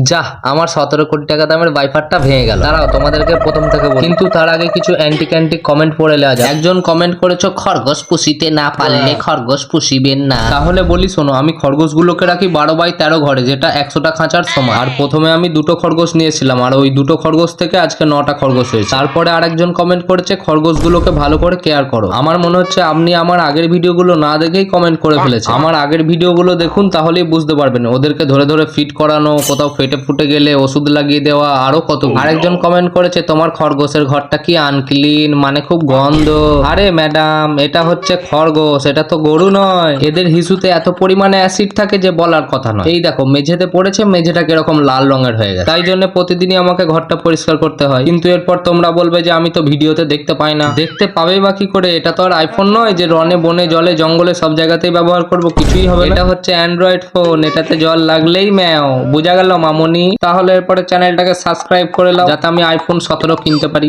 যা আমার 17 কোটি টাকা দামের বাইপারটা ভেঙে গেল। দাঁড়াও তোমাদেরকে প্রথম থেকে বলি, কিন্তু তার আগে কিছু অ্যান্টি কমেন্ট পড়ে নেওয়া যায়। একজন কমেন্ট করেছো খরগোশ পুষিতে না পারলে খরগোশ পুষিবেন না। তাহলে বলি শোনো, আমি খরগোশগুলোকে রাখি 12x13 ঘরে, যেটা 100টা খাঁচার সমান। আর প্রথমে আমি 2টো খরগোশ নিয়েছিলাম, আর ওই 2টো খরগোশ থেকে আজকে 9টা খরগোশ হয়েছে। তারপরে আরেকজন কমেন্ট করেছে খরগোশগুলোকে ভালো করে কেয়ার করো। আমার মনে হচ্ছে আপনি আমার আগের ভিডিওগুলো না দেখেই কমেন্ট করে ফেলেছেন। আমার আগের ভিডিওগুলো দেখুন, তাহলেই বুঝতে পারবেন। ওদেরকে ধরে ধরে ফিট করানো, কোথাও ফেটে ফুটে গেলে ওষুধ লাগিয়ে দেওয়া, আরো কত। আরেকজন কমেন্ট করেছে তোমার খরগোশের ঘরটা কি আনক্লিন, মানে খুব গন্ধ। আরে ম্যাডাম, এটা হচ্ছে খরগোশ, এটা তো গরু নয়। এদের হিসুতে এত পরিমাণে অ্যাসিড থাকে যে বলার কথা নয়। এই দেখো মেঝেতে পড়েছে, মেঝেটা কিরকম লাল রঙের হয়ে গেছে। তাই জন্য প্রতিদিনই আমাকে ঘরটা পরিষ্কার করতে হয়। কিন্তু এরপর তোমরা বলবে যে আমি তো ভিডিওতে দেখতে পাই না। দেখতে পাবে বা কি করে? এটা তো আর আইফোন নয় যে রনে বনে জলে জঙ্গলে সব জায়গাতেই ব্যবহার করব, কিছুই হবে না। এটা হচ্ছে অ্যান্ড্রয়েড ফোন, এটাতে জল লাগলেই ম্যাও। বোঝা গেল মামনি? তাহলে এরপরে চ্যানেলটাকে সাবস্ক্রাইব করে নাও, যাতে আমি আইফোন 17 কিনতে পারি।